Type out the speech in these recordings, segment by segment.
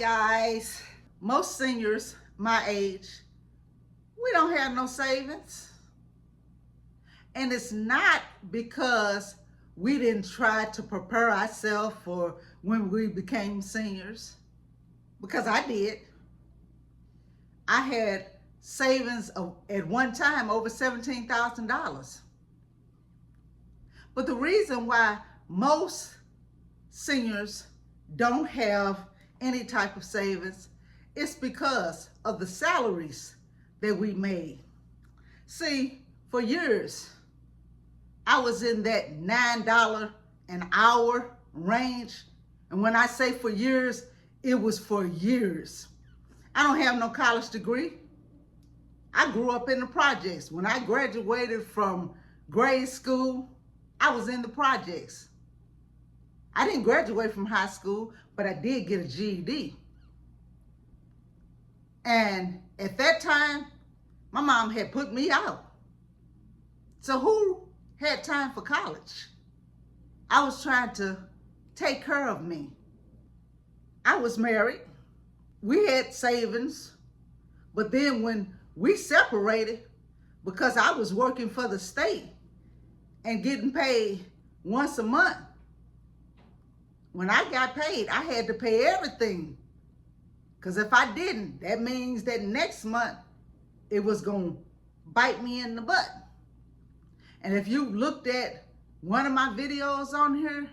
guys. Most seniors my age, we don't have no savings. And it's not because we didn't try to prepare ourselves for when we became seniors, because I did. I had savings of, at one time, over $17,000. But the reason why most seniors don't have any type of savings is because of the salaries that we made. See, for years, I was in that $9 an hour range. And when I say for years, it was for years. I don't have no college degree. I grew up in the projects. When I graduated from grade school, I was in the projects. I didn't graduate from high school, but I did get a GED. And at that time, my mom had put me out. So who had time for college? I was trying to take care of me. I was married. We had savings. But then when we separated, because I was working for the state and getting paid once a month, when I got paid, I had to pay everything. Because if I didn't, that means that next month it was going to bite me in the butt. And if you looked at one of my videos on here,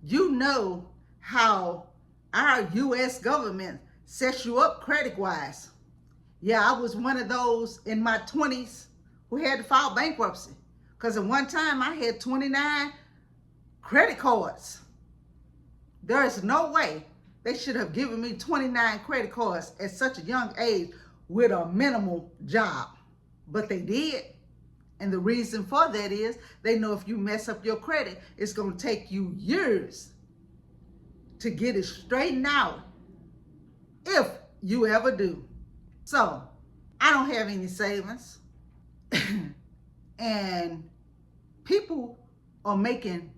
you know how our U.S. government sets you up credit-wise. Yeah, I was one of those in my 20s who had to file bankruptcy. Because at one time I had 29 credit cards. There is no way they should have given me 29 credit cards at such a young age with a minimal job. But they did. And the reason for that is they know if you mess up your credit, it's going to take you years to get it straightened out, if you ever do. So I don't have any savings. And people are making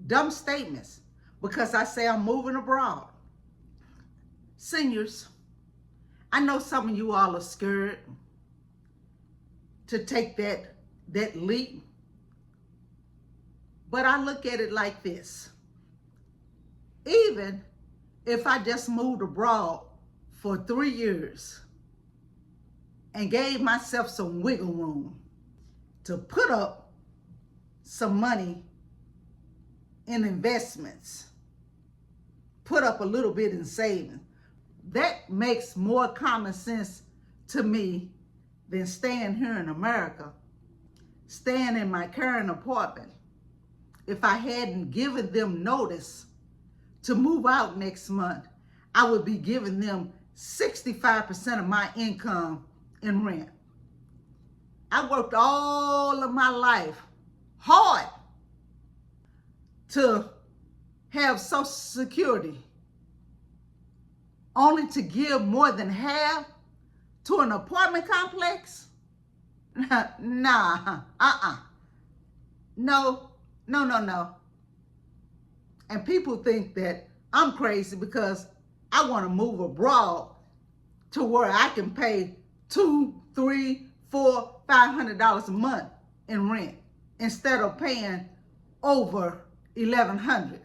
dumb statements because I say I'm moving abroad. Seniors, I know some of you all are scared to take that leap, but I look at it like this. Even if I just moved abroad for 3 years and gave myself some wiggle room to put up some money in investments, put up a little bit in savings, that makes more common sense to me than staying here in America, staying in my current apartment. If I hadn't given them notice to move out next month, I would be giving them 65% of my income in rent. I worked all of my life hard to have Social Security, only to give more than half to an apartment complex? Nah, No. And people think that I'm crazy because I want to move abroad to where I can pay $200, $300, $400, $500 a month in rent instead of paying over $1,100.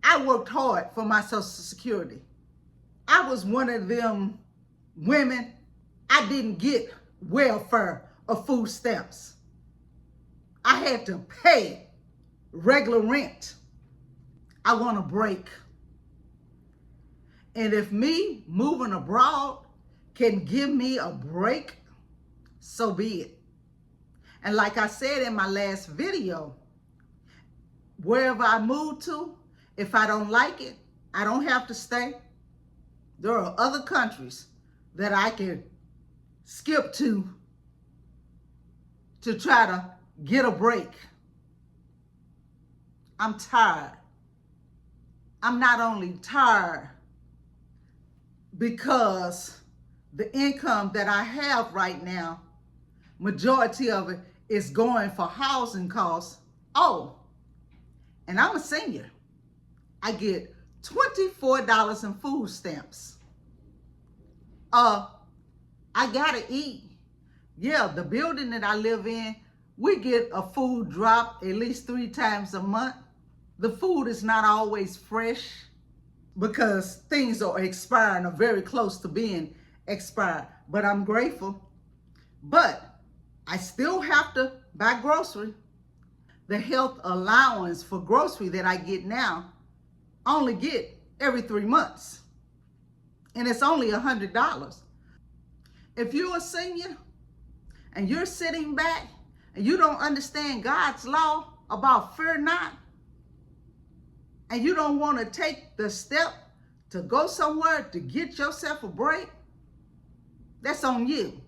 I worked hard for my Social Security. I was one of them women. I didn't get welfare or food stamps. I had to pay regular rent. I want a break. And if me moving abroad can give me a break, so be it. And like I said in my last video, wherever I move to, if I don't like it, I don't have to stay. There are other countries that I can skip to try to get a break. I'm tired. I'm not only tired because the income that I have right now, majority of it is going for housing costs. Oh, and I'm a senior. I get $24 in food stamps. I gotta eat. Yeah, the building that I live in, we get a food drop at least 3 times a month. The food is not always fresh because things are expiring or very close to being expired. But I'm grateful. But I still have to buy grocery. The health allowance for grocery that I get now, I only get every 3 months. And it's only $100. If you're a senior and you're sitting back and you don't understand God's law about fear not, and you don't want to take the step to go somewhere to get yourself a break, that's on you.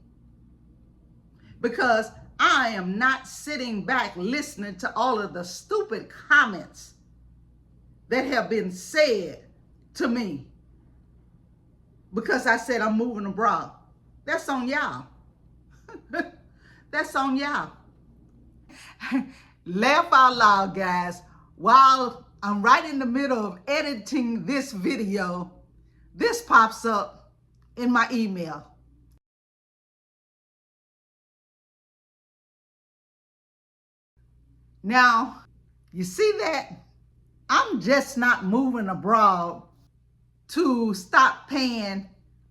Because I am not sitting back listening to all of the stupid comments that have been said to me because I said I'm moving abroad. That's on y'all. That's on y'all. Laugh out loud, guys. While I'm right in the middle of editing this video, this pops up in my email. Now, you see that? I'm just not moving abroad to stop paying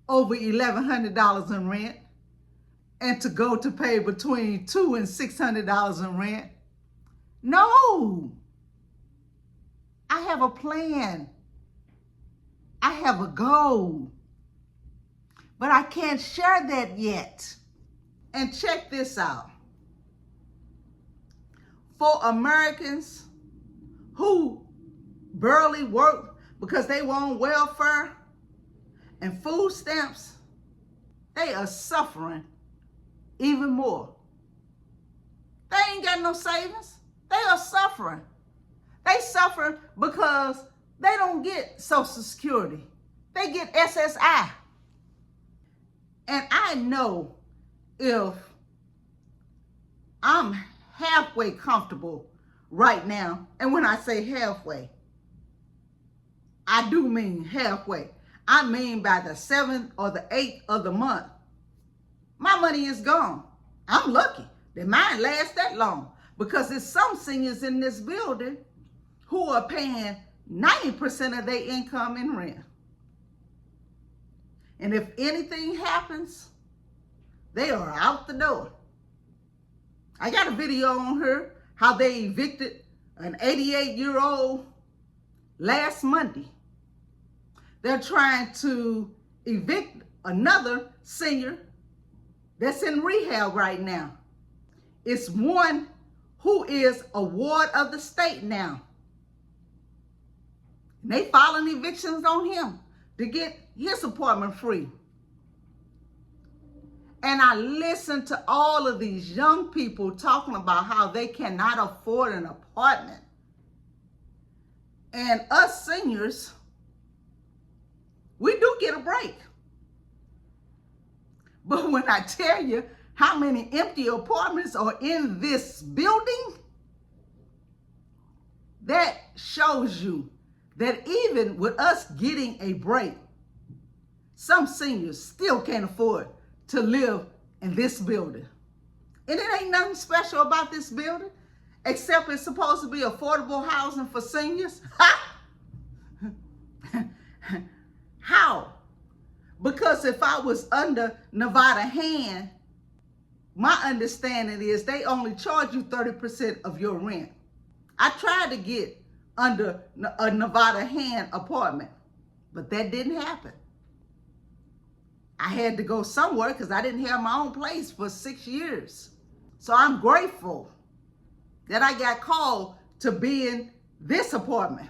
over $1,100 in rent and to go to pay between $200 and $600 in rent. No, I have a plan. I have a goal, but I can't share that yet. And check this out. For Americans who barely work because they were on welfare and food stamps, they are suffering even more. They ain't got no savings. They are suffering. They suffer because they don't get Social Security. They get SSI. And I know if I'm halfway comfortable right now, and when I say halfway, I do mean halfway. I mean by the 7th or the 8th of the month, my money is gone. I'm lucky that mine lasts that long because there's some seniors in this building who are paying 90% of their income in rent. And if anything happens, they are out the door. I got a video on her, how they evicted an 88-year-old last Monday. They're trying to evict another senior that's in rehab right now. It's one who is a ward of the state now. And they filing evictions on him to get his apartment free. And I listen to all of these young people talking about how they cannot afford an apartment. And us seniors, we do get a break. But when I tell you how many empty apartments are in this building, that shows you that even with us getting a break, some seniors still can't afford to live in this building. And it ain't nothing special about this building, except it's supposed to be affordable housing for seniors. How? Because if I was under Nevada hand, my understanding is they only charge you 30% of your rent. I tried to get under a Nevada hand apartment, but that didn't happen. I had to go somewhere because I didn't have my own place for 6 years. So I'm grateful that I got called to be in this apartment.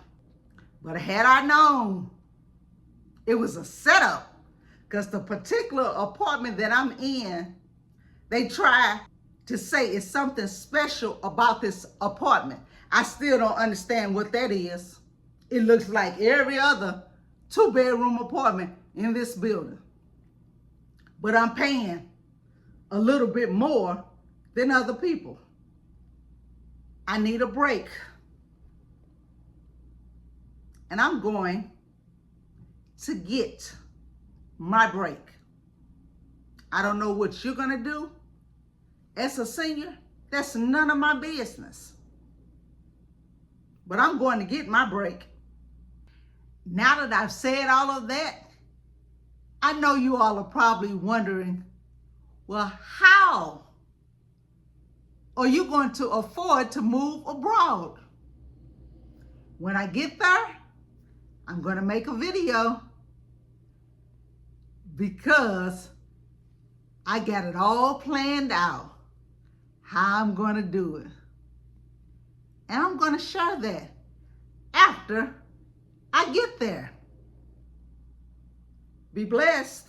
But had I known it was a setup, because the particular apartment that I'm in, they try to say it's something special about this apartment. I still don't understand what that is. It looks like every other 2-bedroom apartment in this building. But I'm paying a little bit more than other people. I need a break. and I'm going to get my break. I don't know what you're going to do as a senior. That's none of my business. But I'm going to get my break. Now that I've said all of that, I know you all are probably wondering, well, how are you going to afford to move abroad? When I get there, I'm going to make a video because I got it all planned out how I'm going to do it. And I'm going to share that after I get there. Be blessed.